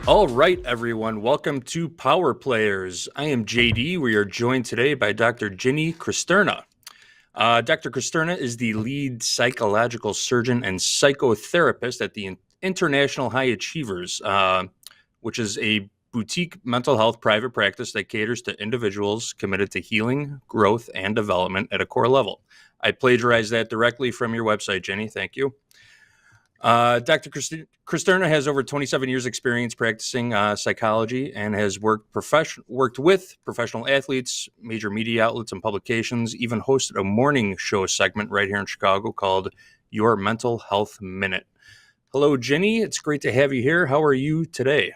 All right, everyone. Welcome to Power Players. I am JD. We are joined today by Dr. Jinnie Cristerna. Dr. Cristerna is the lead psychological surgeon and psychotherapist at the International High Achievers, which is a boutique mental health private practice that caters to individuals committed to healing, growth, and development at a core level. I plagiarized that directly from your website, Jinnie. Thank you. Dr. Cristerna has over 27 years experience practicing psychology and has worked with professional athletes, major media outlets and publications, even hosted a morning show segment right here in Chicago called Your Mental Health Minute. Hello, Jinnie. It's great to have you here. How are you today?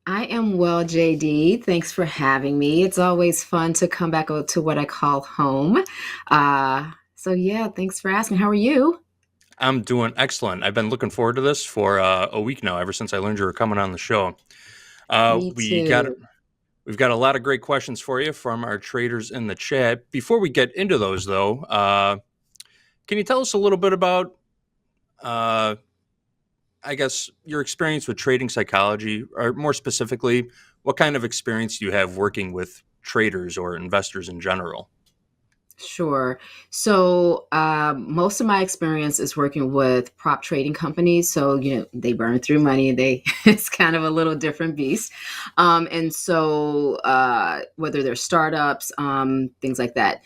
I am well, JD. Thanks for having me. It's always fun to come back to what I call home. So thanks for asking. How are you? I'm doing excellent. I've been looking forward to this for a week now, ever since I learned you were coming on the show. Uh, Me we got too. We've got a lot of great questions for you from our traders in the chat. Before we get into those, though, can you tell us a little bit about, uh, I guess, your experience with trading psychology, or more specifically, what kind of experience do you have working with traders or investors in general? Sure. So most of my experience is working with prop trading companies. So, they burn through money. It's kind of a little different beast. And so whether they're startups, things like that,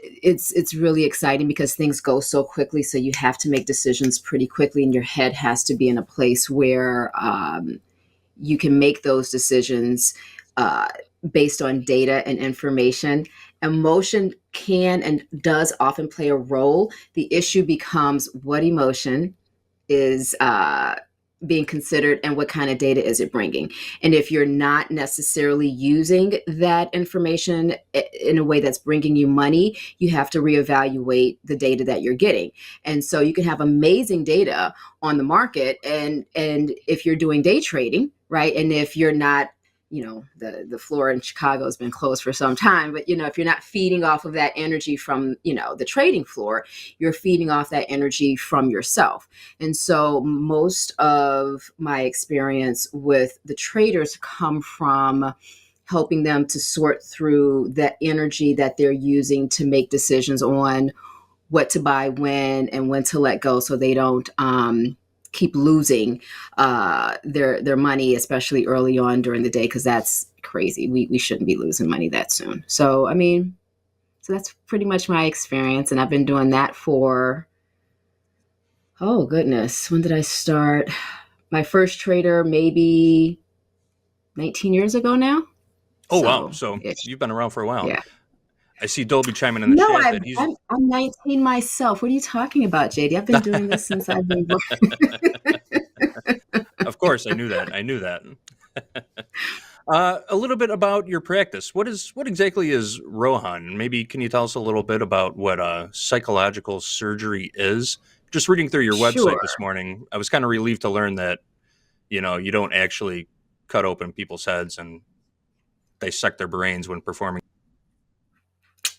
it's really exciting because things go so quickly. So you have to make decisions pretty quickly, and your head has to be in a place where you can make those decisions uh, based on data and information. Emotion can and does often play a role. The issue becomes what emotion is being considered and what kind of data is it bringing. And if you're not necessarily using that information in a way that's bringing you money, you have to reevaluate the data that you're getting. And so you can have amazing data on the market, and if you're doing day trading, right, and if you're not, the floor in Chicago has been closed for some time, but if you're not feeding off of that energy from the trading floor, you're feeding off that energy from yourself. And so most of my experience with the traders come from helping them to sort through that energy that they're using to make decisions on what to buy and when to let go, so they don't keep losing their money, especially early on during the day, because that's crazy. We shouldn't be losing money that soon. So that's pretty much my experience, and I've been doing that for, oh goodness, when did I start? My first trader maybe 19 years ago now. Oh, wow. So So ish. you've been around for a while. Yeah. I see Dolby chiming in the No, chat I, that he's. I'm 19 myself. What are you talking about, JD? I've been doing this since I've been. Of course, I knew that. I knew that. A little bit about your practice. What exactly is Rohan? Maybe can you tell us a little bit about what psychological surgery is? Just reading through your website Sure. this morning, I was kind of relieved to learn that you don't actually cut open people's heads and dissect their brains when performing.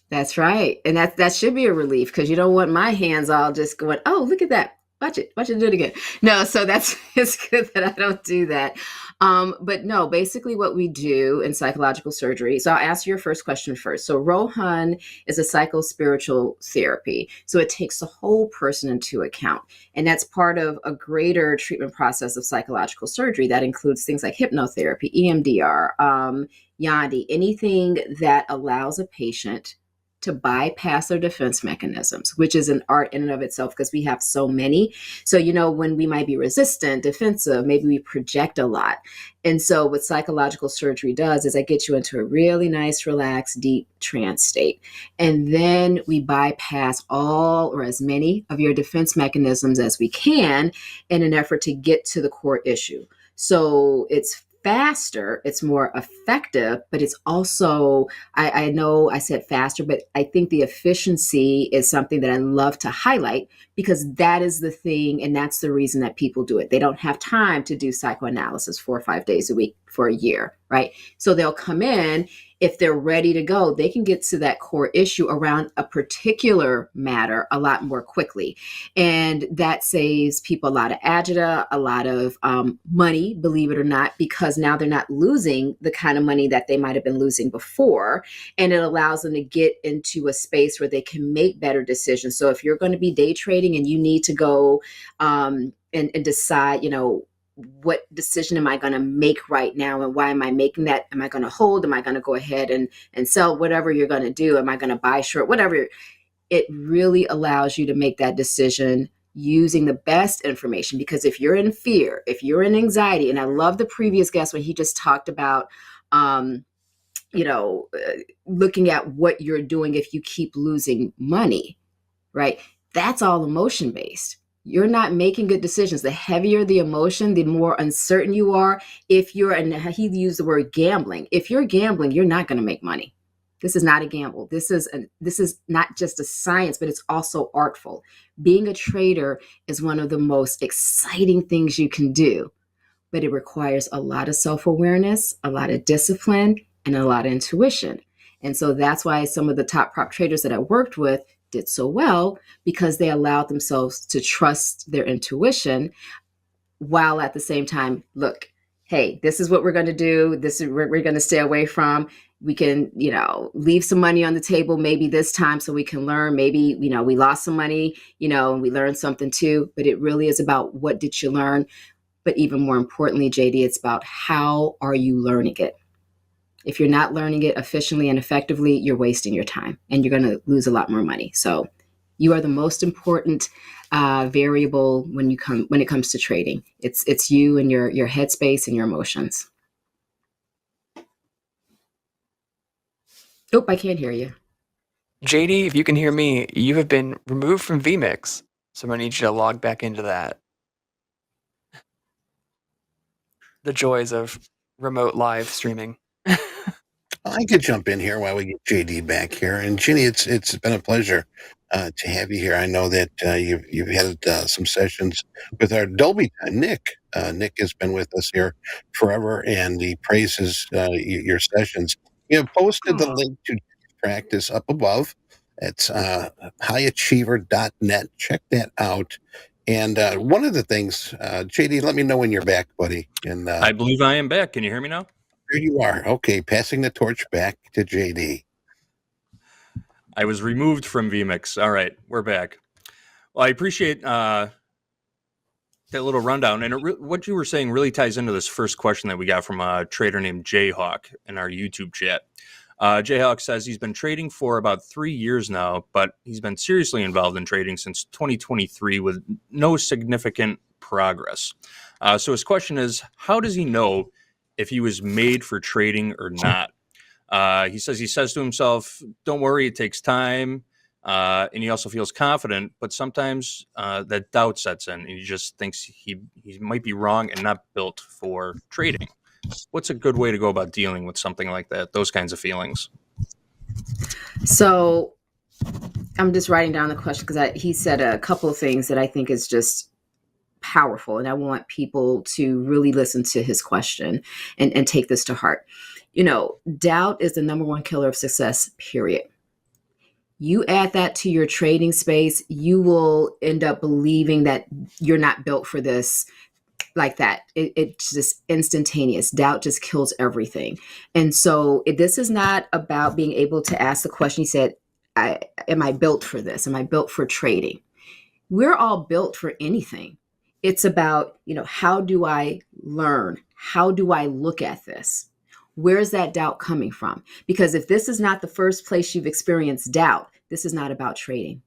That's right. And that should be a relief, because you don't want my hands all just going, oh, look at that. Watch it do it again. No, so that's it's good that I don't do that. But no, basically what we do in psychological surgery. So I'll answer your first question first. So Rohan is a psycho-spiritual therapy. So it takes the whole person into account. And that's part of a greater treatment process of psychological surgery that includes things like hypnotherapy, EMDR, Yandi, anything that allows a patient to bypass their defense mechanisms, which is an art in and of itself, because we have so many. So, when we might be resistant, defensive, maybe we project a lot. And so what psychological surgery does is it gets you into a really nice, relaxed, deep trance state. And then we bypass all or as many of your defense mechanisms as we can in an effort to get to the core issue. So it's faster, it's more effective, but it's also, I know I said faster, but I think the efficiency is something that I love to highlight, because that is the thing, and that's the reason that people do it. They don't have time to do psychoanalysis 4 or 5 days a week for a year, right? So they'll come in, if they're ready to go, they can get to that core issue around a particular matter a lot more quickly. And that saves people a lot of agita, a lot of money, believe it or not, because now they're not losing the kind of money that they might have been losing before. And it allows them to get into a space where they can make better decisions. So if you're going to be day trading and you need to go and decide, what decision am I going to make right now, and why am I making that? Am I going to hold? Am I going to go ahead and sell? Whatever you're going to do, am I going to buy short? Whatever. It really allows you to make that decision using the best information. Because if you're in fear, if you're in anxiety, and I love the previous guest when he just talked about looking at what you're doing if you keep losing money, right? That's all emotion based. You're not making good decisions. The heavier the emotion, the more uncertain you are. And he used the word gambling. If you're gambling, you're not going to make money. This is not a gamble. This is not just a science, but it's also artful. Being a trader is one of the most exciting things you can do, but it requires a lot of self-awareness, a lot of discipline, and a lot of intuition. And so that's why some of the top prop traders that I worked with did so well, because they allowed themselves to trust their intuition while at the same time, look, hey, this is what we're going to do. This is what we're going to stay away from. We can, leave some money on the table maybe this time so we can learn. Maybe, we lost some money, and we learned something too. But it really is about what did you learn? But even more importantly, JD, it's about how are you learning it? If you're not learning it efficiently and effectively, you're wasting your time and you're going to lose a lot more money. So you are the most important variable when it comes to trading. It's you and your headspace and your emotions. Oh, I can't hear you. JD, if you can hear me, you have been removed from vMix, so I'm going to need you to log back into that. The joys of remote live streaming. I could jump in here while we get JD back here. And Jinnie, it's been a pleasure to have you here. I know that you've had some sessions with our Dolby time. Nick has been with us here forever, and he praises your sessions. You have posted the link to practice up above. It's highachiever.net. Check that out. And one of the things, JD, let me know when you're back, buddy. And I believe I am back. Can you hear me now? There you are. Okay, passing the torch back to JD. I was removed from vMix. All right, we're back. Well, I appreciate that little rundown. And what you were saying really ties into this first question that we got from a trader named Jayhawk in our YouTube chat. Jayhawk says he's been trading for about 3 years now, but he's been seriously involved in trading since 2023 with no significant progress. So his question is, how does he know if he was made for trading or not? He says to himself, don't worry, it takes time. And he also feels confident, but sometimes that doubt sets in and he just thinks he might be wrong and not built for trading. What's a good way to go about dealing with something like that, those kinds of feelings? So I'm just writing down the question because he said a couple of things that I think is just powerful. And I want people to really listen to his question and take this to heart. Doubt is the number one killer of success, period. You add that to your trading space, you will end up believing that you're not built for this like that. It's just instantaneous. Doubt just kills everything. And so this is not about being able to ask the question. He said, am I built for this? Am I built for trading? We're all built for anything. It's about, how do I learn? How do I look at this? Where's that doubt coming from? Because if this is not the first place you've experienced doubt, this is not about trading.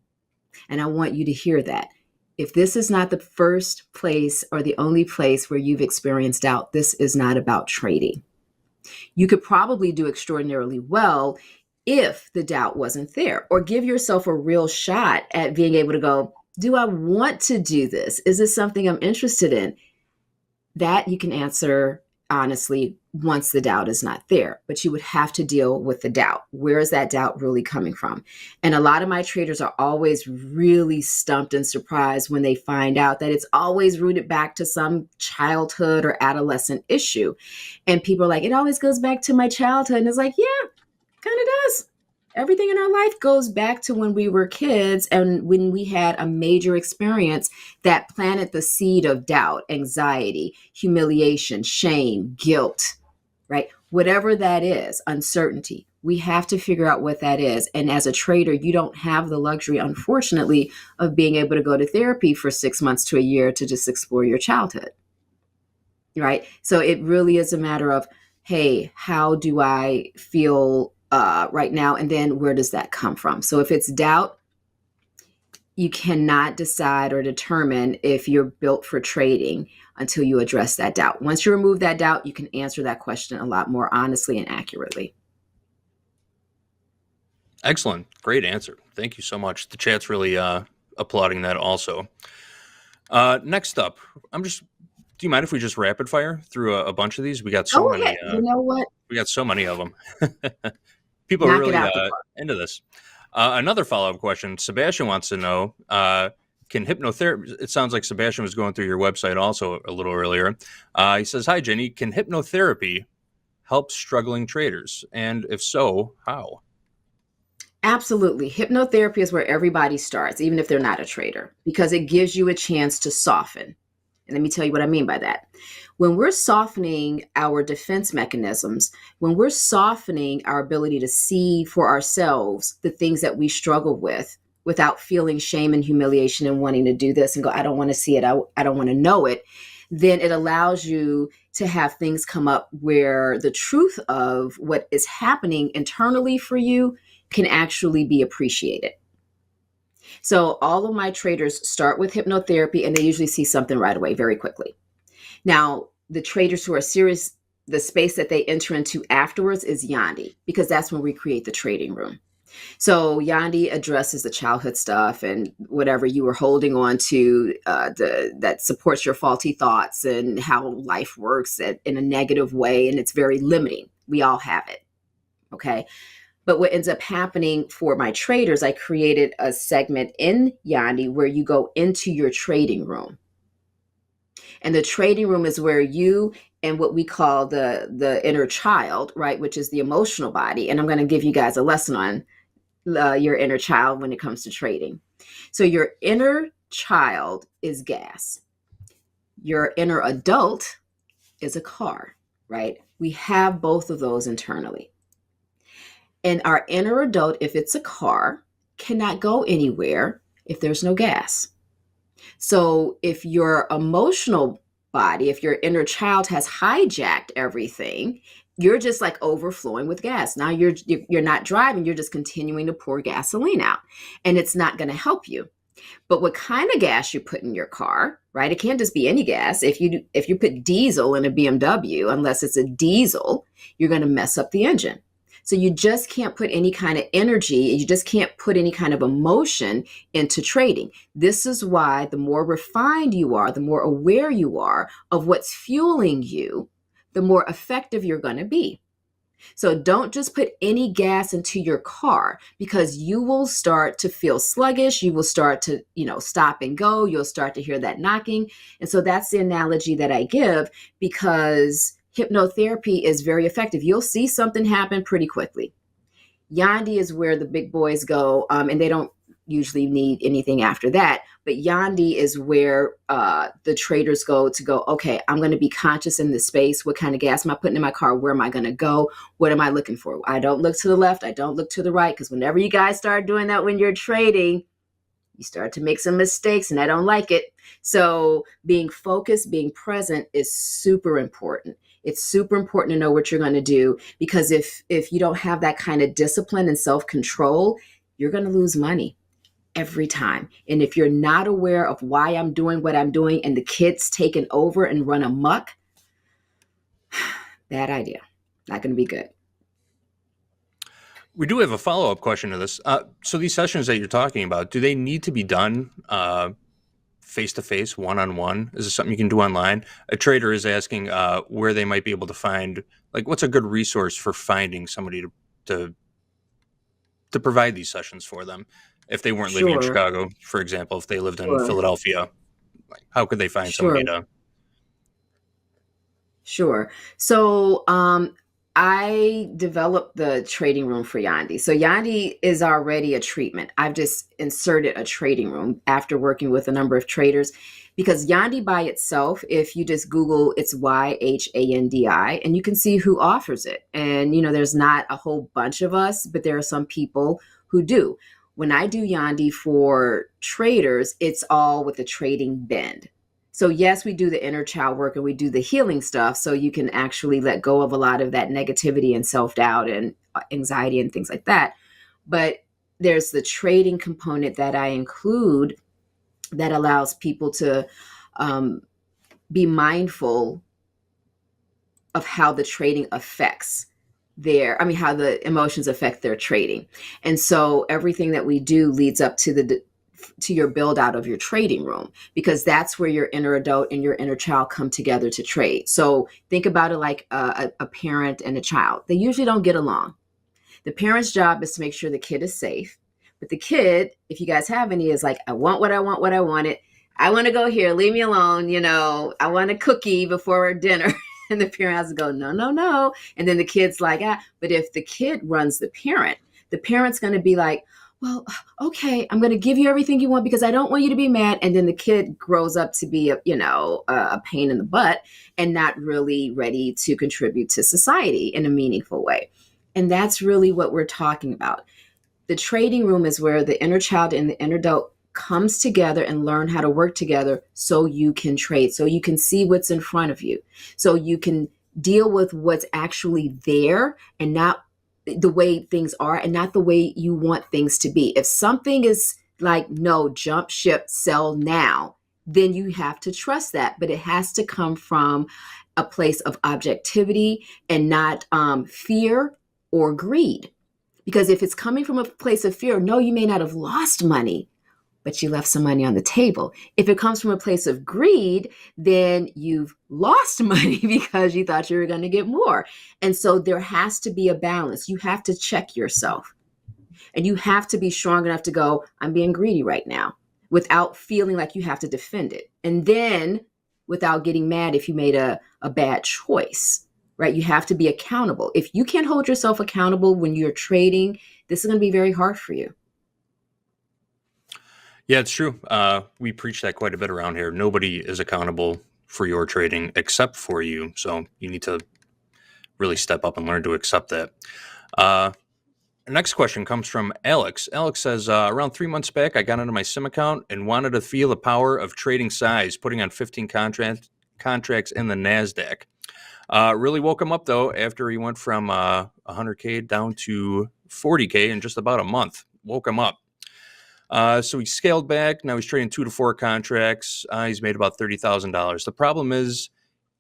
And I want you to hear that. If this is not the first place or the only place where you've experienced doubt, this is not about trading. You could probably do extraordinarily well if the doubt wasn't there, or give yourself a real shot at being able to go, do I want to do this? Is this something I'm interested in? That you can answer honestly, once the doubt is not there. But you would have to deal with the doubt. Where is that doubt really coming from? And a lot of my traders are always really stumped and surprised when they find out that it's always rooted back to some childhood or adolescent issue. And people are like, it always goes back to my childhood. And it's like, yeah, kind of does. Everything in our life goes back to when we were kids and when we had a major experience that planted the seed of doubt, anxiety, humiliation, shame, guilt, right? Whatever that is, uncertainty. We have to figure out what that is. And as a trader, you don't have the luxury, unfortunately, of being able to go to therapy for 6 months to a year to just explore your childhood, right? So it really is a matter of, hey, how do I feel right now? And then where does that come from? So if it's doubt, you cannot decide or determine if you're built for trading until you address that doubt. Once you remove that doubt, you can answer that question a lot more honestly and accurately. Excellent. Great answer. Thank you so much. The chat's really applauding that also. Next up, do you mind if we just rapid fire through a bunch of these? We got so many. You know what? We got so many of them. People Knock are really it out the park. into this. Another follow-up question. Sebastian wants to know, can hypnotherapy, it sounds like Sebastian was going through your website also a little earlier. He says, hi, Jinnie, can hypnotherapy help struggling traders? And if so, how? Absolutely. Hypnotherapy is where everybody starts, even if they're not a trader, because it gives you a chance to soften. And let me tell you what I mean by that. When we're softening our defense mechanisms, when we're softening our ability to see for ourselves the things that we struggle with without feeling shame and humiliation and wanting to do this and go, I don't want to see it, I don't want to know it, then it allows you to have things come up where the truth of what is happening internally for you can actually be appreciated. So all of my traders start with hypnotherapy and they usually see something right away, very quickly. Now, the traders who are serious, the space that they enter into afterwards is Yandi, because that's when we create the trading room. So Yandi addresses the childhood stuff and whatever you were holding on to that supports your faulty thoughts and how life works in a negative way. And it's very limiting. We all have it. Okay. But what ends up happening for my traders, I created a segment in Yandi where you go into your trading room. And the trading room is where you and what we call the inner child, right, which is the emotional body. And I'm going to give you guys a lesson on your inner child when it comes to trading. So your inner child is gas. Your inner adult is a car, right? We have both of those internally. And our inner adult, if it's a car, cannot go anywhere if there's no gas. So if your emotional body, if your inner child has hijacked everything, you're just like overflowing with gas. Now you're not driving, you're just continuing to pour gasoline out, and it's not going to help you. But what kind of gas you put in your car, right? It can't just be any gas. If you put diesel in a BMW, unless it's a diesel, you're going to mess up the engine. So you just can't put any kind of energy, you just can't put any kind of emotion into trading. This is why the more refined you are, the more aware you are of what's fueling you, the more effective you're going to be. So don't just put any gas into your car, because you will start to feel sluggish. You will start to, stop and go. You'll start to hear that knocking. And so that's the analogy that I give, because hypnotherapy is very effective. You'll see something happen pretty quickly. Yandi is where the big boys go, and they don't usually need anything after that. But Yandi is where the traders go, okay, I'm going to be conscious in this space. What kind of gas am I putting in my car? Where am I going to go? What am I looking for? I don't look to the left. I don't look to the right, because whenever you guys start doing that when you're trading, you start to make some mistakes, and I don't like it. So being focused, being present is super important. It's super important to know what you're going to do, because if you don't have that kind of discipline and self-control, you're going to lose money every time. And if you're not aware of why I'm doing what I'm doing and the kid's taking over and run amok, bad idea. Not going to be good. We do have a follow-up question to this. So these sessions that you're talking about, do they need to be done face-to-face, one-on-one? Is this something you can do online? A trader is asking where they might be able to find, like, what's a good resource for finding somebody to provide these sessions for them if they weren't living in Sure, Chicago, for example, if they lived in sure, Philadelphia. Like, how could they find sure. somebody to? Sure. So I developed the trading room for Yandi. So Yandi is already a treatment. I've just inserted a trading room after working with a number of traders because Yandi by itself, if you just Google, it's YHANDI, and you can see who offers it. And, there's not a whole bunch of us, but there are some people who do. When I do Yandi for traders, it's all with the trading bend. So yes, we do the inner child work and we do the healing stuff so you can actually let go of a lot of that negativity and self-doubt and anxiety and things like that. But there's the trading component that I include that allows people to be mindful of how the trading affects how the emotions affect their trading. And so everything that we do leads up to your build out of your trading room, because that's where your inner adult and your inner child come together to trade. So think about it like a parent and a child. They usually don't get along. The parent's job is to make sure the kid is safe. But the kid, if you guys have any, is like, I want what I want, what I wanted. I want to go here. Leave me alone. I want a cookie before dinner. And the parent has to go, no, no, no. And then the kid's like, But if the kid runs the parent's going to be like, well, okay, I'm going to give you everything you want because I don't want you to be mad. And then the kid grows up to be a pain in the butt and not really ready to contribute to society in a meaningful way. And that's really what we're talking about. The trading room is where the inner child and the inner adult comes together and learn how to work together so you can trade, so you can see what's in front of you, so you can deal with what's actually there and not the way things are and not the way you want things to be. If something is like, no, jump ship, sell now, then you have to trust that. But it has to come from a place of objectivity and not fear or greed. Because if it's coming from a place of fear, no, you may not have lost money, but you left some money on the table. If it comes from a place of greed, then you've lost money because you thought you were going to get more. And so there has to be a balance. You have to check yourself. And you have to be strong enough to go, I'm being greedy right now, without feeling like you have to defend it. And then without getting mad if you made a bad choice, right? You have to be accountable. If you can't hold yourself accountable when you're trading, this is going to be very hard for you. Yeah, it's true. We preach that quite a bit around here. Nobody is accountable for your trading except for you. So you need to really step up and learn to accept that. Next question comes from Alex. Alex says, around 3 months back, I got into my sim account and wanted to feel the power of trading size, putting on 15 contracts in the NASDAQ. Really woke him up, though, after he went from 100K down to 40K in just about a month. Woke him up. So he scaled back. Now he's trading 2 to 4 contracts. He's made about $30,000. The problem is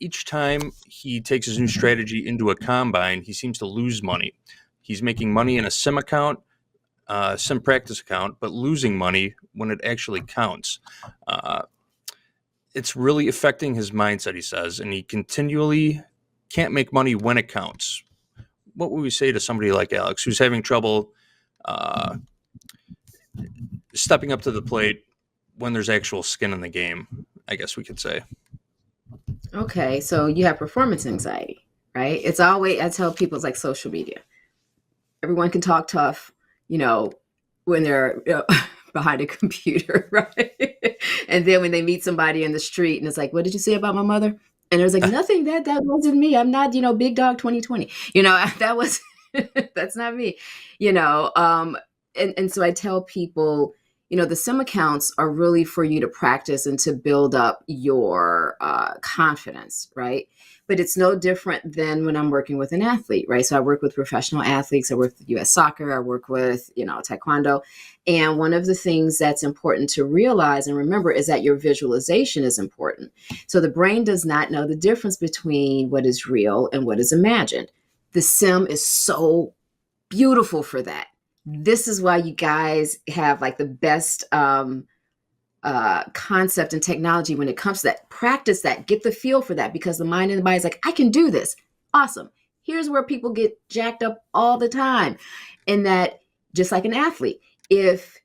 each time he takes his new strategy into a combine, he seems to lose money. He's making money in a sim account, sim practice account, but losing money when it actually counts. It's really affecting his mindset, he says, and he continually can't make money when it counts. What would we say to somebody like Alex who's having trouble stepping up to the plate when there's actual skin in the game, I guess we could say? Okay, so you have performance anxiety, right? It's always, I tell people, it's like social media. Everyone can talk tough, when they're behind a computer, right? And then when they meet somebody in the street and it's like, what did you say about my mother? And there's like, nothing, that wasn't me. I'm not, big dog 2020. That was, that's not me, and so I tell people, the sim accounts are really for you to practice and to build up your confidence, right? But it's no different than when I'm working with an athlete, right? So I work with professional athletes. I work with U.S. soccer. I work with, taekwondo. And one of the things that's important to realize and remember is that your visualization is important. So the brain does not know the difference between what is real and what is imagined. The sim is so beautiful for that. This is why you guys have like the best concept and technology when it comes to that. Practice that, get the feel for that, because the mind and the body is like, I can do this. Awesome. Here's where people get jacked up all the time. And that, just like an athlete, if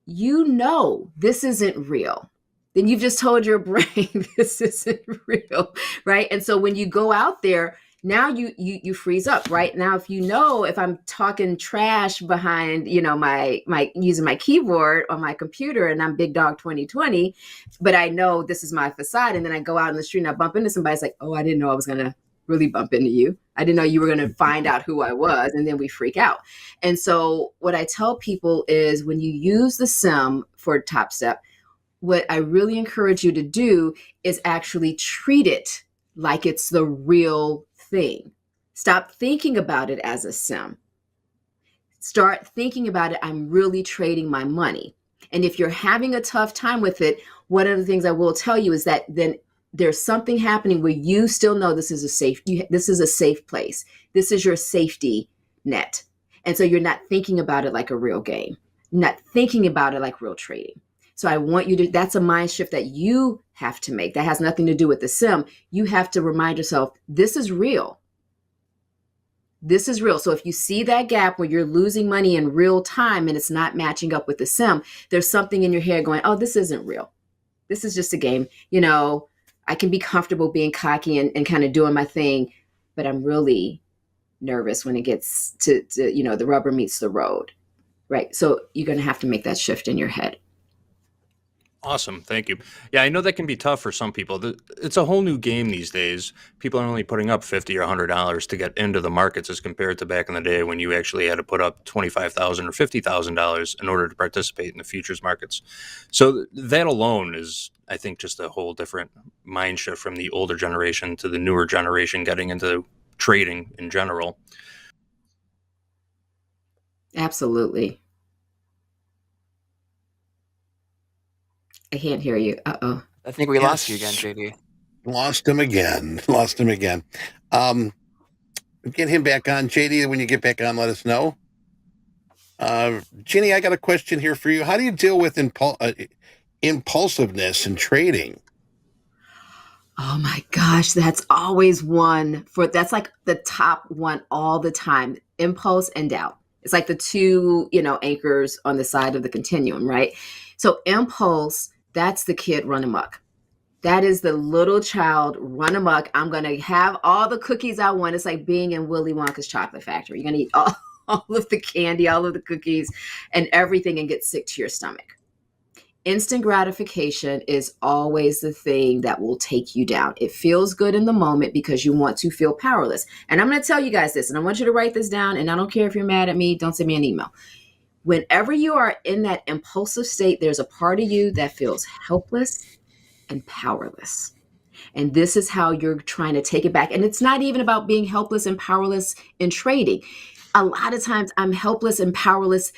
you know this isn't real, then you've just told your brain this isn't real, right? And so when you go out there, now you freeze up, right? Now, if I'm talking trash behind, my using my keyboard on my computer and I'm big dog 2020, but I know this is my facade, and then I go out in the street and I bump into somebody, it's like, oh, I didn't know I was gonna really bump into you. I didn't know you were gonna find out who I was, and then we freak out. And so what I tell people is, when you use the sim for Topstep, what I really encourage you to do is actually treat it like it's the real thing. Stop thinking about it as a sim. Start thinking about it, I'm really trading my money. And if you're having a tough time with it, one of the things I will tell you is that then there's something happening where you still know this is a safe place. This is your safety net. And so you're not thinking about it like a real game, not thinking about it like real trading. So I want you to, that's a mind shift that you have to make. That has nothing to do with the sim. You have to remind yourself, this is real. This is real. So if you see that gap where you're losing money in real time and it's not matching up with the sim, there's something in your head going, oh, this isn't real. This is just a game. I can be comfortable being cocky and kind of doing my thing, but I'm really nervous when it gets to the rubber meets the road, right? So you're going to have to make that shift in your head. Awesome. Thank you. Yeah, I know that can be tough for some people. It's a whole new game these days. People are only putting up $50 or $100 to get into the markets, as compared to back in the day when you actually had to put up $25,000 or $50,000 in order to participate in the futures markets. So that alone is, I think, just a whole different mind shift from the older generation to the newer generation getting into trading in general. Absolutely. I can't hear you. Uh-oh. I think we lost you again, JD. Lost him again. Get him back on. JD, when you get back on, let us know. Jinnie, I got a question here for you. How do you deal with impulsiveness in trading? Oh my gosh, that's always that's like the top one all the time. Impulse and doubt. It's like the two, anchors on the side of the continuum, right? So impulse, that's the kid run amok. That is the little child run amok. I'm going to have all the cookies I want. It's like being in Willy Wonka's chocolate factory. You're going to eat all of the candy, all of the cookies and everything, and get sick to your stomach. Instant gratification is always the thing that will take you down. It feels good in the moment because you want to feel powerless. And I'm going to tell you guys this, and I want you to write this down, and I don't care if you're mad at me, don't send me an email. Whenever you are in that impulsive state, there's a part of you that feels helpless and powerless. And this is how you're trying to take it back. And it's not even about being helpless and powerless in trading. A lot of times I'm helpless and powerless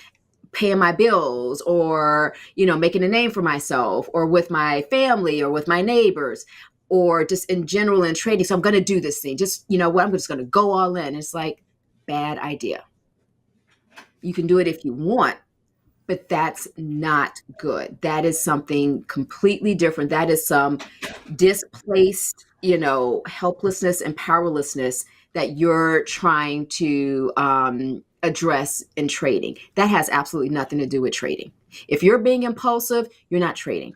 paying my bills, or, making a name for myself, or with my family, or with my neighbors, or just in general in trading. So I'm going to do this thing. Just, I'm just going to go all in. It's like, bad idea. You can do it if you want, but that's not good. That is something completely different. That is some displaced, helplessness and powerlessness that you're trying to address in trading. That has absolutely nothing to do with trading. If you're being impulsive, you're not trading.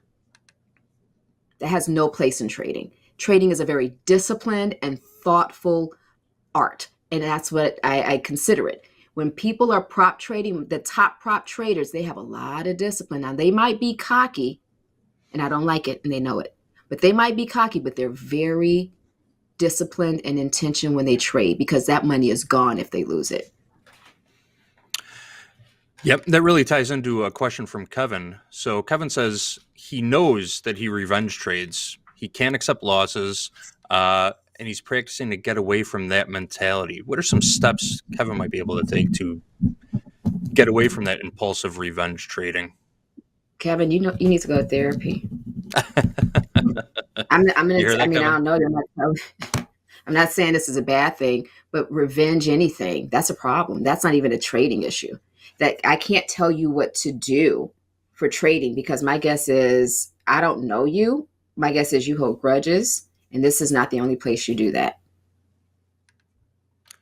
That has no place in trading. Trading is a very disciplined and thoughtful art, and that's what I consider it. When people are prop trading, the top prop traders, they have a lot of discipline. Now, they might be cocky, and I don't like it, and they know it. But they might be cocky, but they're very disciplined and intention when they trade, because that money is gone if they lose it. Yep, that really ties into a question from Kevin. So Kevin says he knows that he revenge trades. He can't accept losses, and he's practicing to get away from that mentality. What are some steps Kevin might be able to take to get away from that impulsive revenge trading? Kevin, you need to go to therapy. I don't know. I'm not saying this is a bad thing, but revenge anything, that's a problem. That's not even a trading issue. That I can't tell you what to do for trading, because my guess is, I don't know you. My guess is you hold grudges, and this is not the only place you do that.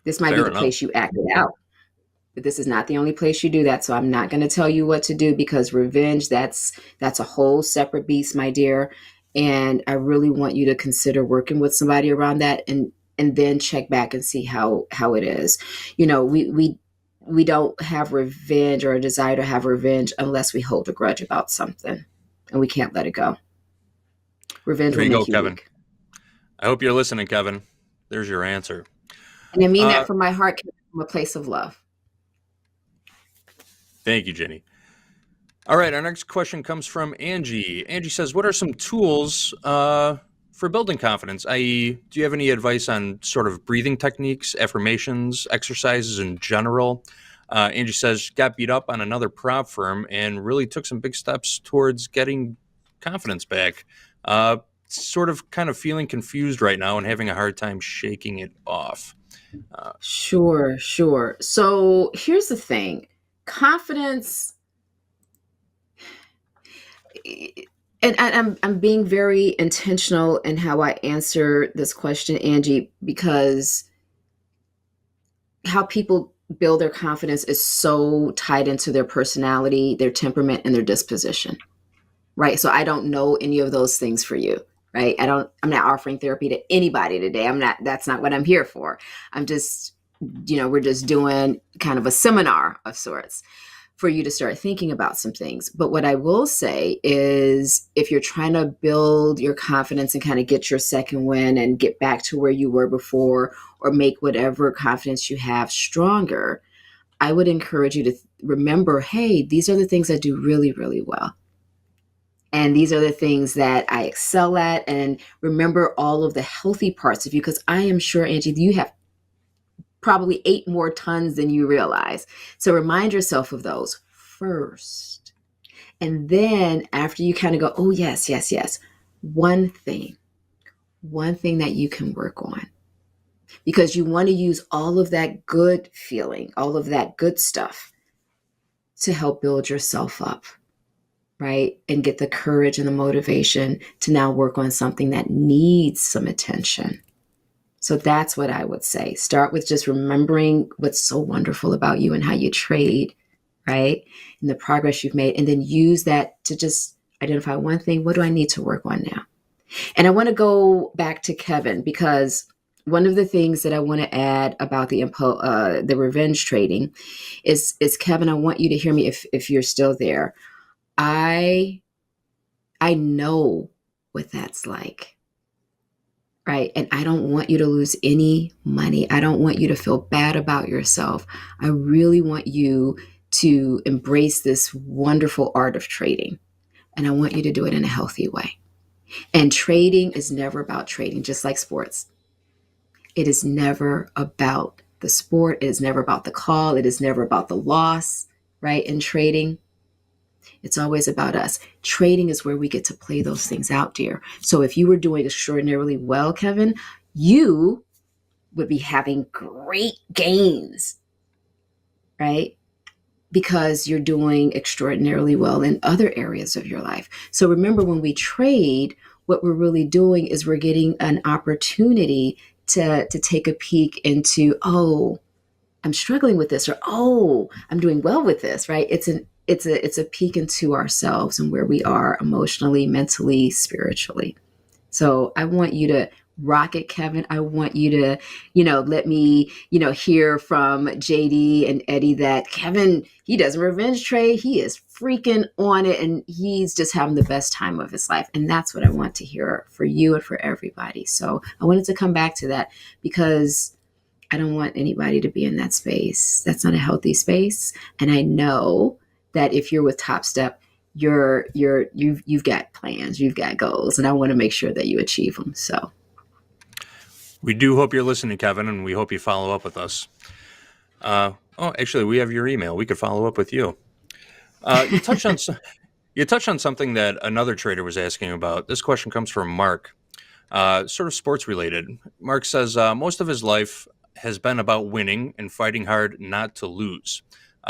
This might be Fair the enough. place you act it out, but this is not the only place you do that. So I'm not going to tell you what to do, because revenge, that's a whole separate beast, my dear. And I really want you to consider working with somebody around that, and then check back and see how it is. You know, we don't have revenge or a desire to have revenge unless we hold a grudge about something, and we can't let it go. Revenge There will you go, make you Kevin. weak. I hope you're listening, Kevin. There's your answer. And I mean that from my heart, from a place of love. Thank you, Jinnie. All right, our next question comes from Angie. Angie says, what are some tools for building confidence? I.e., do you have any advice on sort of breathing techniques, affirmations, exercises in general? Angie says, got beat up on another prop firm and really took some big steps towards getting confidence back. Sort of kind of feeling confused right now and having a hard time shaking it off. Sure. So here's the thing. Confidence, and I'm being very intentional in how I answer this question, Angie, because how people build their confidence is so tied into their personality, their temperament, and their disposition, right? So I don't know any of those things for you, right? I'm not offering therapy to anybody today. That's not what I'm here for. I'm just, we're just doing kind of a seminar of sorts for you to start thinking about some things. But what I will say is, if you're trying to build your confidence and kind of get your second win and get back to where you were before, or make whatever confidence you have stronger, I would encourage you to remember, hey, these are the things I do really, really well. And these are the things that I excel at. And remember all of the healthy parts of you, because I am sure, Angie, you have probably 8 more tons than you realize. So remind yourself of those first. And then after you kind of go, oh, yes, one thing that you can work on. Because you want to use all of that good feeling, all of that good stuff to help build yourself up, right? And get the courage and the motivation to now work on something that needs some attention. So that's what I would say. Start with just remembering what's so wonderful about you and how you trade, right? And the progress you've made. And then use that to just identify one thing. What do I need to work on now? And I want to go back to Kevin, because one of the things that I want to add about the revenge trading is Kevin, I want you to hear me if you're still there. I know what that's like. Right. And I don't want you to lose any money. I don't want you to feel bad about yourself. I really want you to embrace this wonderful art of trading. And I want you to do it in a healthy way. And trading is never about trading, just like sports. It is never about the sport. It is never about the call. It is never about the loss, right? In trading, it's always about us. Trading is where we get to play those things out, dear. So if you were doing extraordinarily well, Kevin, you would be having great gains, right? Because you're doing extraordinarily well in other areas of your life. So remember, when we trade, what we're really doing is we're getting an opportunity to take a peek into, oh, I'm struggling with this, or oh, I'm doing well with this, right? It's a peek into ourselves and where we are emotionally, mentally, spiritually. So I want you to rock it, Kevin. I want you to, let me, hear from JD and Eddie that Kevin, he does a revenge trade. He is freaking on it, and he's just having the best time of his life. And that's what I want to hear for you and for everybody. So I wanted to come back to that, because I don't want anybody to be in that space. That's not a healthy space. And I know that if you're with Topstep, you've got plans, you've got goals, and I want to make sure that you achieve them. So We do hope you're listening, Kevin, and we hope you follow up with us. Actually, we have your email. We could follow up with you. You touched on something that another trader was asking about. This question comes from Mark, sort of sports related. Mark says most of his life has been about winning and fighting hard not to lose.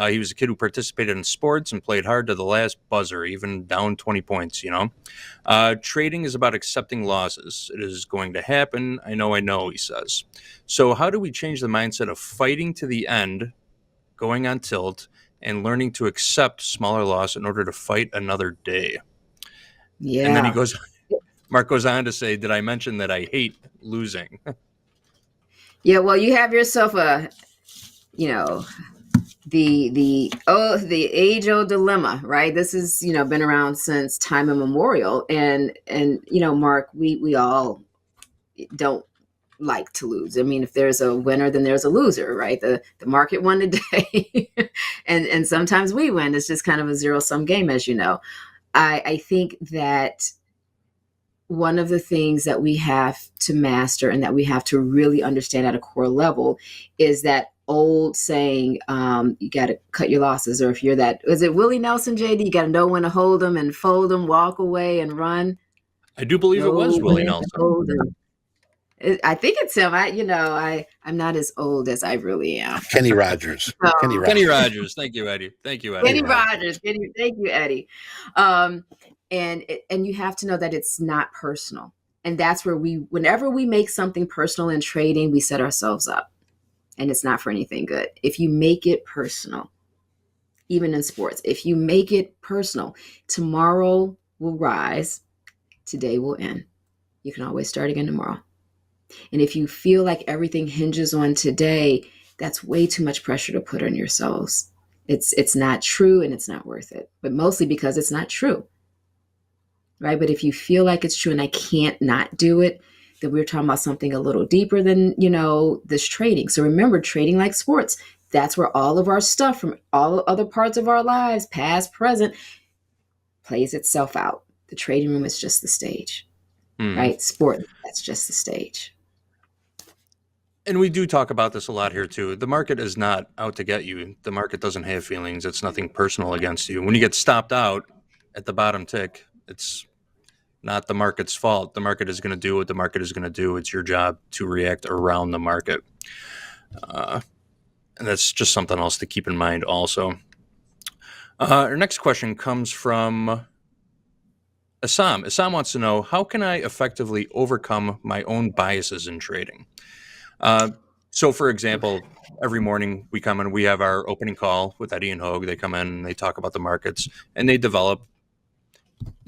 He was a kid who participated in sports and played hard to the last buzzer, even down 20 points, Trading is about accepting losses. It is going to happen. I know, he says. So how do we change the mindset of fighting to the end, going on tilt, and learning to accept smaller loss in order to fight another day? Yeah. And then Mark goes on to say, did I mention that I hate losing? Yeah, well, you have yourself a, the age old dilemma, right? This is, been around since time immemorial. And Mark, we all don't like to lose. I mean, if there's a winner, then there's a loser, right? The market won today. and sometimes we win. It's just kind of a zero-sum game, as you know. I think that one of the things that we have to master and that we have to really understand at a core level is that old saying, you got to cut your losses. Or if you're is it Willie Nelson, JD? You got to know when to hold them and fold them, walk away and run. I do believe it was Willie Nelson. I think it's him. I'm not as old as I really am. Kenny Rogers. Kenny Rogers. Thank you, Eddie. Thank you, Eddie. Kenny Rogers. Thank you, Eddie. And you have to know that it's not personal. And that's where whenever we make something personal in trading, we set ourselves up. And it's not for anything good. If you make it personal, even in sports, if you make it personal, tomorrow will rise, today will end. You can always start again tomorrow. And if you feel like everything hinges on today, that's way too much pressure to put on yourselves. It's not true and it's not worth it, but mostly because it's not true. Right? But if you feel like it's true and I can't not do it, then we're talking about something a little deeper than, this trading. So remember, trading like sports, that's where all of our stuff from all other parts of our lives, past, present, plays itself out. The trading room is just the stage, right? Sport, that's just the stage. And we do talk about this a lot here too. The market is not out to get you. The market doesn't have feelings. It's nothing personal against you. When you get stopped out at the bottom tick, it's not the market's fault. The market is going to do what the market is going to do. It's your job to react around the market. And that's just something else to keep in mind also. Our next question comes from Assam. Assam wants to know, how can I effectively overcome my own biases in trading? So, for example, every morning we come in, we have our opening call with Eddie and Hogue. They come in and they talk about the markets, and they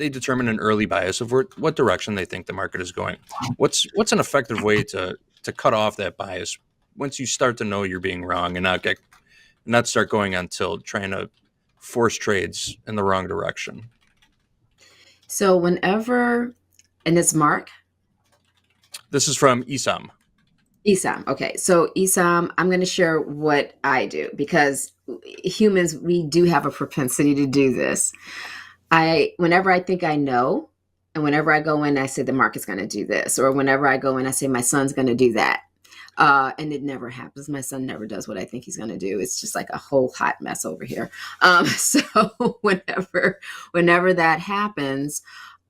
determine an early bias of what direction they think the market is going. What's an effective way to cut off that bias once you start to know you're being wrong and not start going on tilt, trying to force trades in the wrong direction? So and it's Mark? This is from Isam. Isam. Okay. So Isam, I'm going to share what I do because humans, we do have a propensity to do this. Whenever I think I know, and whenever I go in, I say the market's going to do this, or whenever I go in, I say my son's going to do that. And it never happens. My son never does what I think he's going to do. It's just like a whole hot mess over here. So whenever that happens,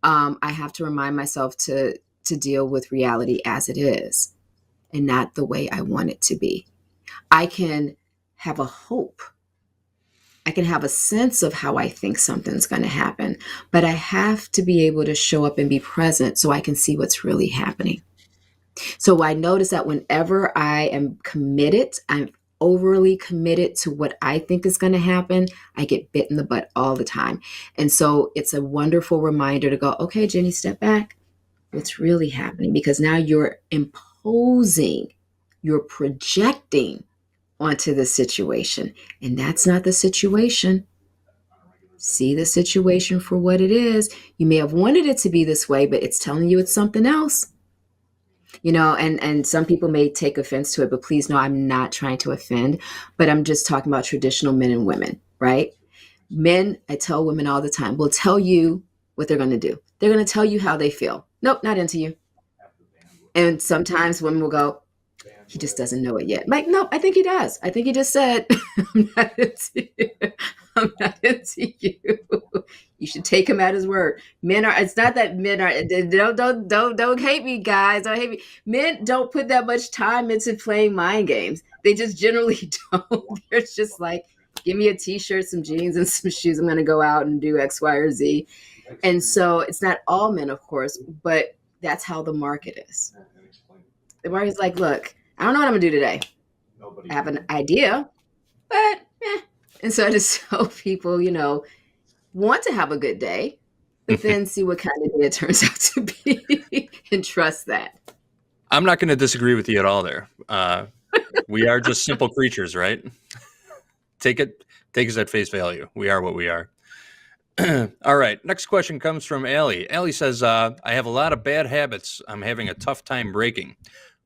I have to remind myself to deal with reality as it is and not the way I want it to be. I can have a hope. I can have a sense of how I think something's going to happen, but I have to be able to show up and be present so I can see what's really happening. So I notice that whenever I am committed, I'm overly committed to what I think is going to happen, I get bit in the butt all the time. And so it's a wonderful reminder to go, okay, Jinnie, step back. What's really happening? Because now you're imposing, you're projecting onto the situation. And that's not the situation. See the situation for what it is. You may have wanted it to be this way, but it's telling you it's something else. And some people may take offense to it, but please know I'm not trying to offend, but I'm just talking about traditional men and women, right? Men, I tell women all the time, will tell you what they're going to do. They're going to tell you how they feel. Nope, not into you. And sometimes women will go, he just doesn't know it yet. Like, no, I think he does. I think he just said, I'm not into you. I'm not into you. You should take him at his word. It's not that men are, don't hate me, guys. Don't hate me. Men don't put that much time into playing mind games. They just generally don't. They're just like, Give me a t-shirt, some jeans, and some shoes. I'm going to go out and do X, Y, or Z. And so it's not all men, of course, but that's how the market is. The market's like, look, I don't know what I'm going to do today. I have an idea, but And so I just tell people, want to have a good day, but then see what kind of day it turns out to be and trust that. I'm not going to disagree with you at all there. We are just simple creatures, right? Take us at face value. We are what we are. All right. Next question comes from Allie. Allie says, I have a lot of bad habits I'm having a tough time breaking.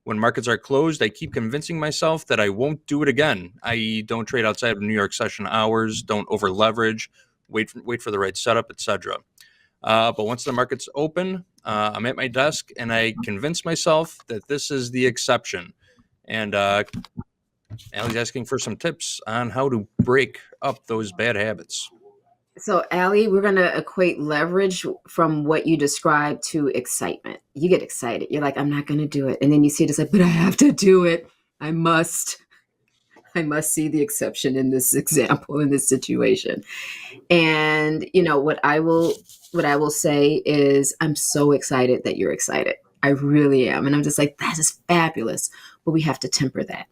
When markets are closed, I keep convincing myself that I won't do it again, i.e. don't trade outside of New York session hours, don't over leverage, wait for the right setup, etc. But once the markets open, I'm at my desk and I convince myself that this is the exception. And Allie's asking for some tips on how to break up those bad habits. So, Allie, we're going to equate leverage from what you described to excitement. You get excited. You're like, I'm not going to do it. And then you see it, it's like, but I have to do it. I must see the exception in this example, in this situation. And, what I will say is, I'm so excited that you're excited. I really am. And I'm just like, that is fabulous. But we have to temper that.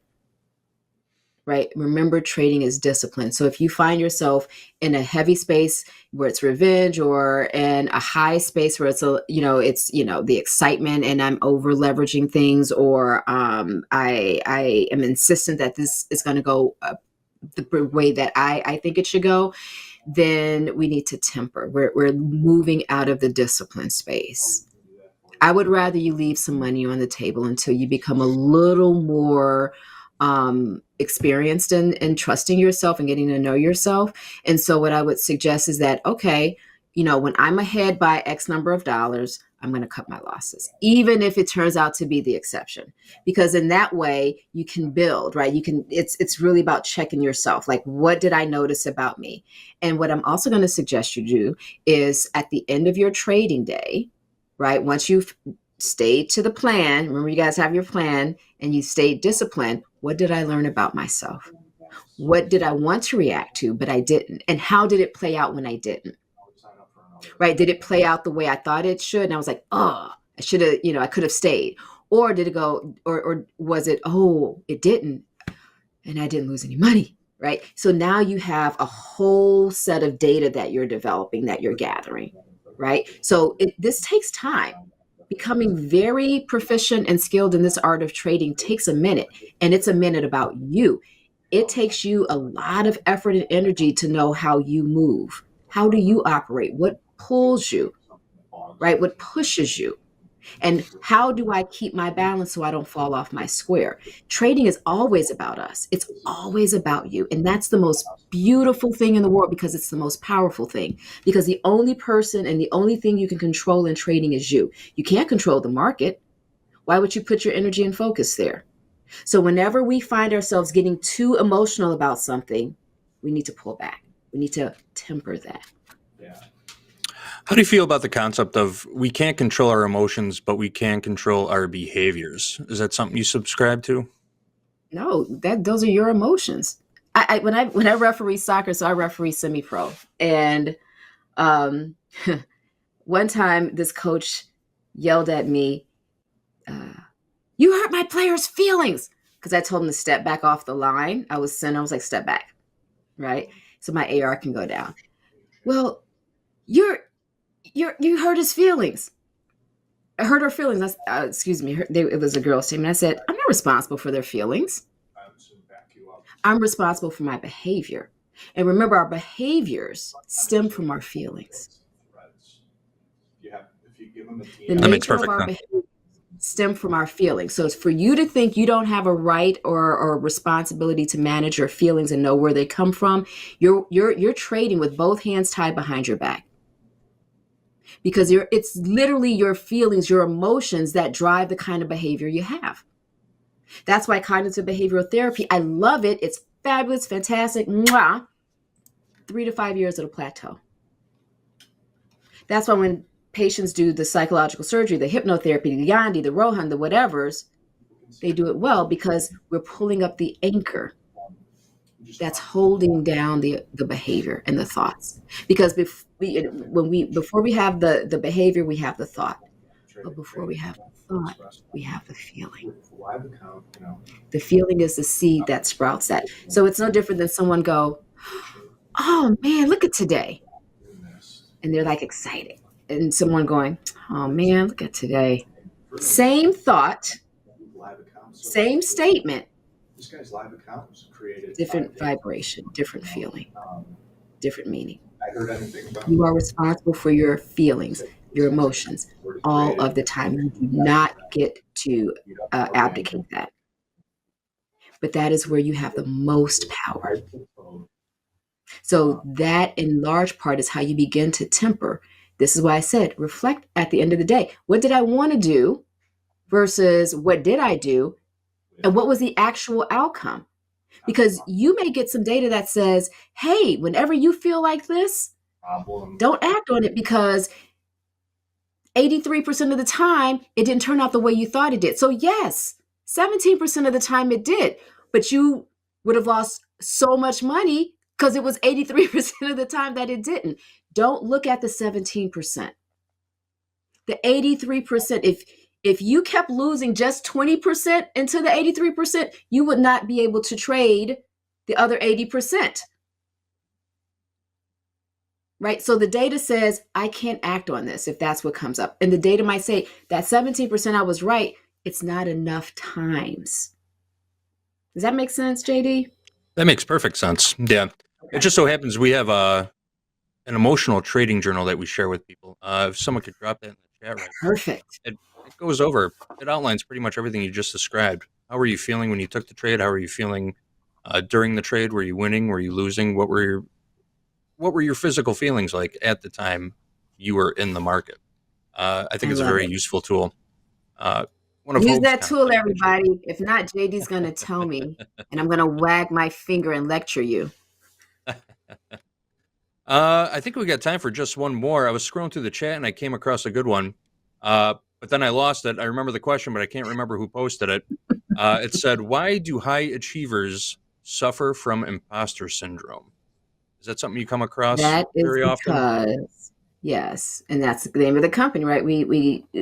Right? Remember, trading is discipline. So if you find yourself in a heavy space where it's revenge, or in a high space where it's the excitement and I'm over leveraging things, or I am insistent that this is going to go the way that I think it should go, then we need to temper. We're moving out of the discipline space. I would rather you leave some money on the table until you become a little more experienced in trusting yourself and getting to know yourself. And so what I would suggest is that, okay, when I'm ahead by X number of dollars, I'm going to cut my losses, even if it turns out to be the exception, because in that way you can build, right? It's really about checking yourself. Like, what did I notice about me? And what I'm also going to suggest you do is at the end of your trading day, right? Once you've stayed to the plan, remember you guys have your plan, and you stayed disciplined. What did I learn about myself? What did I want to react to, but I didn't? And how did it play out when I didn't? Right? Did it play out the way I thought it should? And I was like, oh, I should have, I could have stayed. Or did it go, or was it, oh, it didn't, and I didn't lose any money, right? So now you have a whole set of data that you're developing, that you're gathering, right? So this takes time. Becoming very proficient and skilled in this art of trading takes a minute, and it's a minute about you. It takes you a lot of effort and energy to know how you move. How do you operate? What pulls you, right? What pushes you? And how do I keep my balance so I don't fall off my square? Trading is always about us. It's always about you. And that's the most beautiful thing in the world, because it's the most powerful thing. Because the only person and the only thing you can control in trading is you. You can't control the market. Why would you put your energy and focus there? So whenever we find ourselves getting too emotional about something, we need to pull back. We need to temper that. Yeah. How do you feel about the concept of we can't control our emotions, but we can control our behaviors? Is that something you subscribe to? No, those are your emotions. When I referee soccer, so I referee semi-pro, and one time this coach yelled at me, "You hurt my players' feelings," because I told him to step back off the line. I was like, step back, right? So my AR can go down. Well, you hurt his feelings. I hurt her feelings. Excuse me. It was a girl's team. And I said, I'm not responsible for their feelings. I'm responsible for my behavior. And remember, our behaviors stem from our feelings. The That makes nature of perfect our sense. behavior stem from our feelings. So it's for you to think you don't have a right or responsibility to manage your feelings and know where they come from. You're trading with both hands tied behind your back. Because it's literally your feelings, your emotions that drive the kind of behavior you have. That's why cognitive behavioral therapy, I love it. It's fabulous, fantastic. Mwah. 3 to 5 years it'll plateau. That's why when patients do the psychological surgery, the hypnotherapy, the Yandi, the Rohan, the whatevers, they do it well because we're pulling up the anchor. That's holding down the behavior and the thoughts. Because before we have the behavior, we have the thought. But before we have the thought, we have the feeling. The feeling is the seed that sprouts that. So it's no different than someone go, oh man, look at today. And they're like excited. And someone going, oh man, look at today. Same thought, same statement, different vibration, different feeling, different meaning. You are responsible for your feelings, your emotions, all of the time. You do not get to abdicate that. But that is where you have the most power. So that in large part is how you begin to temper. This is why I said, reflect at the end of the day. What did I want to do versus what did I do? And what was the actual outcome? Because you may get some data that says, hey, whenever you feel like this, don't act on it because 83% of the time, it didn't turn out the way you thought it did. So yes, 17% of the time it did, but you would have lost so much money because it was 83% of the time that it didn't. Don't look at the 17%. The 83%, if you kept losing just 20% into the 83%, you would not be able to trade the other 80%. Right? So the data says, I can't act on this if that's what comes up. And the data might say that 17% I was right. It's not enough times. Does that make sense, JD? That makes perfect sense. Yeah. Okay. It just so happens we have an emotional trading journal that we share with people. If someone could drop that in the chat right now. Perfect. It goes over, it outlines pretty much everything you just described. How were you feeling when you took the trade? How were you feeling during the trade? Were you winning? Were you losing? What were your physical feelings like at the time you were in the market? I think it's a very useful tool. Use that tool, everybody. If not, JD's going to tell me, and I'm going to wag my finger and lecture you. I think we got time for just one more. I was scrolling through the chat and I came across a good one, but then I lost it. I remember the question, but I can't remember who posted it. It said, why do high achievers suffer from imposter syndrome? Is that something you come across very often? Yes, and that's the name of the company, right?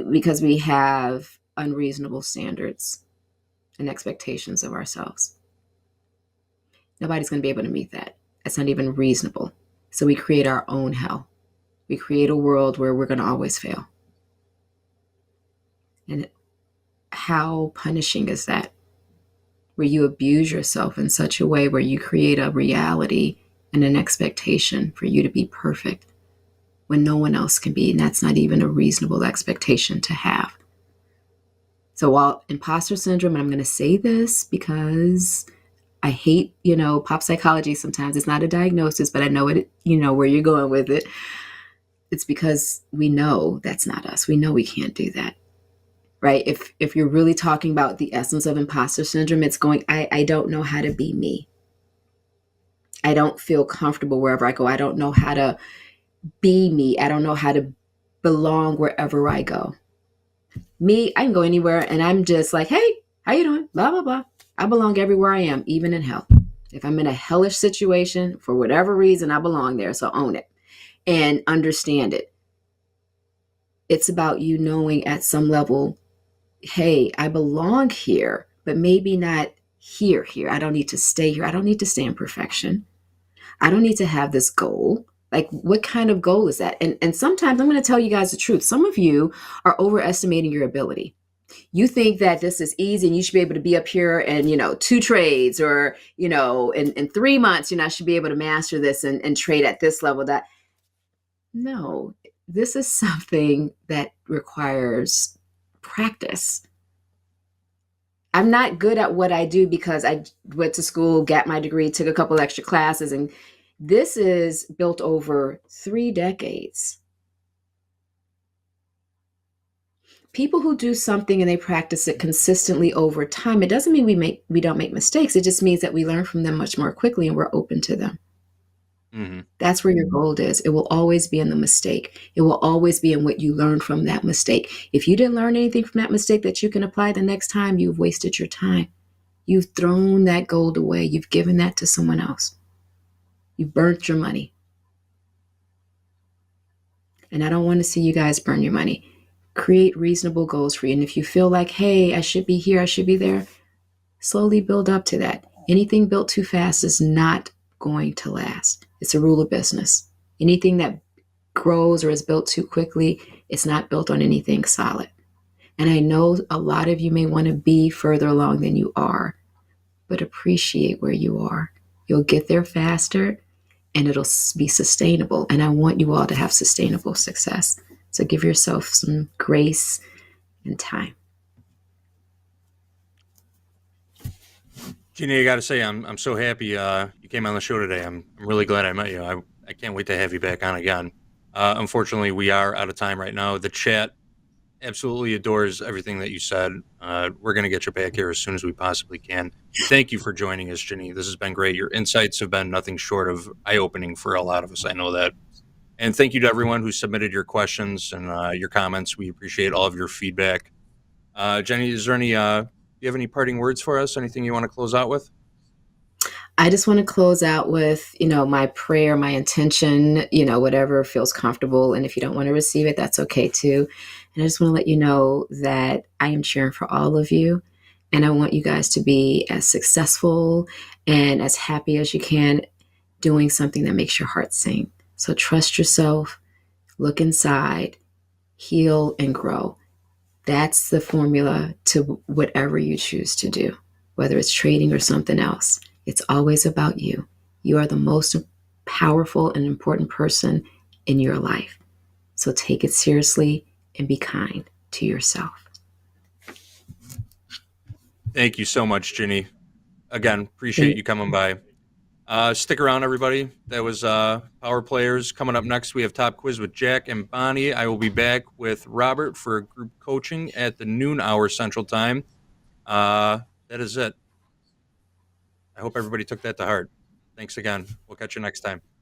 Because we have unreasonable standards and expectations of ourselves. Nobody's going to be able to meet that. That's not even reasonable. So we create our own hell. We create a world where we're going to always fail. And how punishing is that? Where you abuse yourself in such a way where you create a reality and an expectation for you to be perfect when no one else can be. And that's not even a reasonable expectation to have. So while imposter syndrome, and I'm going to say this because I hate, pop psychology sometimes. It's not a diagnosis, but I know it, where you're going with it. It's because we know that's not us. We know we can't do that. Right? If you're really talking about the essence of imposter syndrome, it's going, I don't know how to be me. I don't feel comfortable wherever I go. I don't know how to be me. I don't know how to belong wherever I go. Me, I can go anywhere and I'm just like, hey, how you doing? Blah, blah, blah. I belong everywhere I am, even in hell. If I'm in a hellish situation, for whatever reason, I belong there. So own it and understand it. It's about you knowing at some level, hey, I belong here, but maybe not here. I don't need to stay here. I don't need to stay in perfection. I don't need to have this goal. Like, what kind of goal is that? And sometimes I'm going to tell you guys the truth. Some of you are overestimating your ability. You think that this is easy and you should be able to be up here and, 2 trades or, in 3 months, I should be able to master this and trade at this level. That no, this is something that requires practice. I'm not good at what I do because I went to school, got my degree, took a couple extra classes, and this is built over 3 decades. People who do something and they practice it consistently over time, it doesn't mean we don't make mistakes. It just means that we learn from them much more quickly and we're open to them. Mm-hmm. That's where your gold is. It will always be in the mistake. It will always be in what you learn from that mistake. If you didn't learn anything from that mistake that you can apply the next time, you've wasted your time. You've thrown that gold away. You've given that to someone else. You burnt your money. And I don't want to see you guys burn your money. Create reasonable goals for you. And if you feel like, hey, I should be here, I should be there, slowly build up to that. Anything built too fast is not going to last. It's a rule of business. Anything that grows or is built too quickly, it's not built on anything solid. And I know a lot of you may want to be further along than you are, but appreciate where you are. You'll get there faster and it'll be sustainable. And I want you all to have sustainable success. So give yourself some grace and time. Jinnie, I got to say, I'm so happy you came on the show today. I'm really glad I met you. I can't wait to have you back on again. Unfortunately, we are out of time right now. The chat absolutely adores everything that you said. We're going to get you back here as soon as we possibly can. Thank you for joining us, Jinnie. This has been great. Your insights have been nothing short of eye-opening for a lot of us. I know that. And thank you to everyone who submitted your questions and your comments. We appreciate all of your feedback. Jinnie, is there any, do you have any parting words for us? Anything you want to close out with? I just want to close out with, my prayer, my intention, whatever feels comfortable. And if you don't want to receive it, that's okay too. And I just want to let you know that I am cheering for all of you. And I want you guys to be as successful and as happy as you can doing something that makes your heart sing. So trust yourself, look inside, heal and grow. That's the formula to whatever you choose to do, whether it's trading or something else. It's always about you. You are the most powerful and important person in your life. So take it seriously and be kind to yourself. Thank you so much, Jinnie. Again, appreciate you coming by. Stick around, everybody. That was Power Players. Coming up next, we have Top Quiz with Jack and Bonnie. I will be back with Robert for group coaching at the noon hour Central Time. That is it. I hope everybody took that to heart. Thanks again. We'll catch you next time.